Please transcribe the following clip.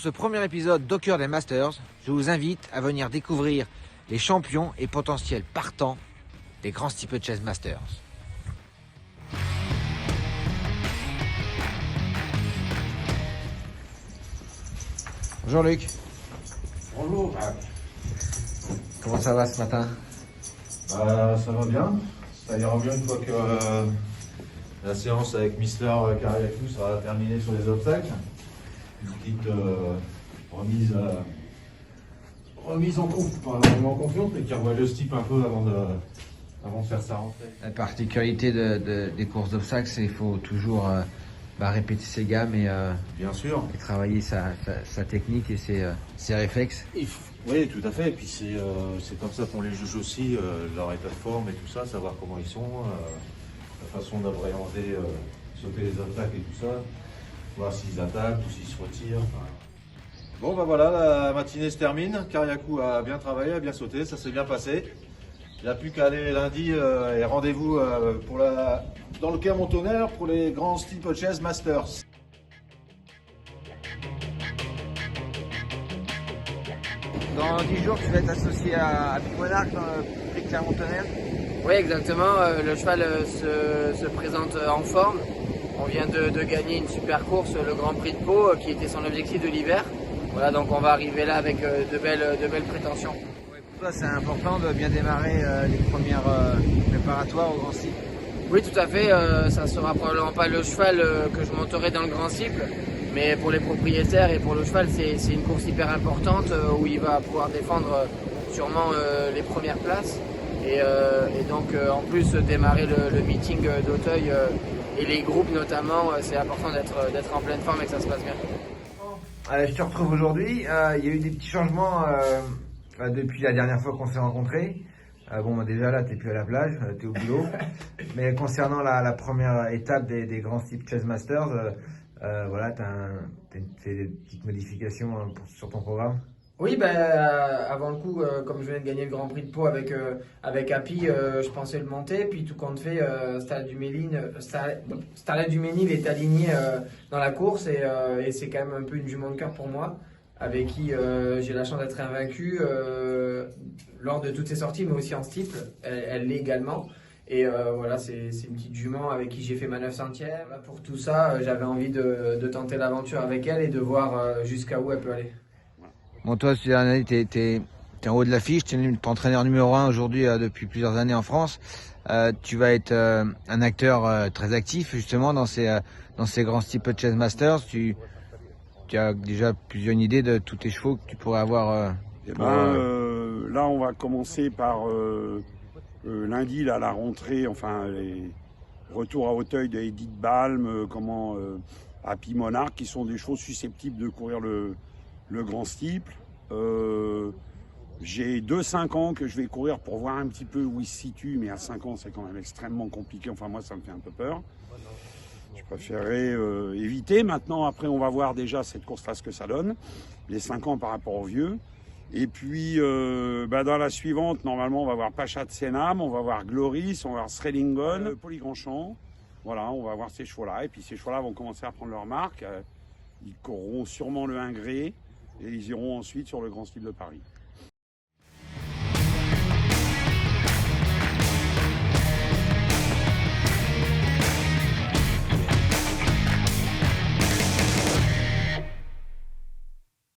ce premier épisode d'Au cœur des Masters, je vous invite à venir découvrir les champions et potentiels partants des grands steeplechase Masters. Bonjour Luc. Bonjour. Comment ça va ce matin? Ça va bien. Ça ira bien une fois que la séance avec Mister Kariakou sera terminée sur les obstacles. Une petite remise en confiance, mais qui revoit le steep un peu avant de faire sa rentrée. La particularité des courses d'obstacles, c'est qu'il faut toujours répéter ses gammes et Bien sûr. travailler sa technique et ses réflexes. Oui, tout à fait. Et puis c'est comme ça qu'on les juge aussi, leur état de forme et tout ça, savoir comment ils sont, la façon d'appréhender, sauter les attaques et tout ça, voir s'ils attaquent ou s'ils se retirent. Enfin. Bon ben voilà, la matinée se termine. Kariakou a bien travaillé, a bien sauté, ça s'est bien passé. Il n'y a plus qu'à aller lundi et rendez-vous dans le Clermont-Tonnerre pour les grands steeplechase Masters. Dans 10 jours, tu vas être associé à Big Monarch dans le prix Clermont-Tonnerre. Oui, exactement. Le cheval se présente en forme. On vient de gagner une super course, le Grand Prix de Pau, qui était son objectif de l'hiver. Voilà, donc on va arriver là avec de belles prétentions. Pour toi, c'est important de bien démarrer les premières préparatoires au Grand Cycle. Oui, tout à fait. Ça ne sera probablement pas le cheval que je monterai dans le Grand Cycle. Mais pour les propriétaires et pour le cheval, c'est une course hyper importante où il va pouvoir défendre sûrement les premières places. Et donc en plus démarrer le meeting d'Auteuil et les groupes notamment, c'est important d'être en pleine forme et que ça se passe bien. Je te retrouve aujourd'hui. Il y a eu des petits changements depuis la dernière fois qu'on s'est rencontrés. Déjà là, tu n'es plus à la plage, tu es au boulot. Mais concernant la première étape des grands steeplechase Masters, tu as fait des petites modifications sur ton programme? Oui, avant le coup, comme je venais de gagner le Grand Prix de Pau avec Happy, je pensais le monter. Puis tout compte fait, Starlet du Ménil est aligné dans la course et c'est quand même un peu une jument de cœur pour moi, avec qui j'ai la chance d'être invaincu lors de toutes ses sorties, mais aussi en steeple. Elle l'est également. Et voilà, c'est une petite jument avec qui j'ai fait ma 900e. Pour tout ça, j'avais envie de tenter l'aventure avec elle et de voir jusqu'à où elle peut aller. Bon, toi, tu es en haut de l'affiche, tu es entraîneur numéro 1 aujourd'hui depuis plusieurs années en France. Tu vas être un acteur très actif justement dans ces grands steeplechase Masters. Tu as déjà une idée de tous tes chevaux que tu pourrais avoir Là, on va commencer par lundi, là, la rentrée, enfin les retours à Auteuil de Edith Balm, Happy Monarch, qui sont des chevaux susceptibles de courir le grand steeple. J'ai 2-5 ans que je vais courir pour voir un petit peu où il se situe, mais à 5 ans c'est quand même extrêmement compliqué, enfin moi ça me fait un peu peur. Je préférerais éviter. Maintenant, après on va voir déjà cette course-là ce que ça donne, les 5 ans par rapport aux vieux. Et puis dans la suivante, normalement on va voir Pacha de Sénam, on va voir Gloris, on va voir Srelingon, Polygrandchamp. Voilà, on va voir ces chevaux-là, et puis ces chevaux-là vont commencer à prendre leur marque. Ils courront sûrement le 1 gré. Et ils iront ensuite sur le Grand Steeple de Paris.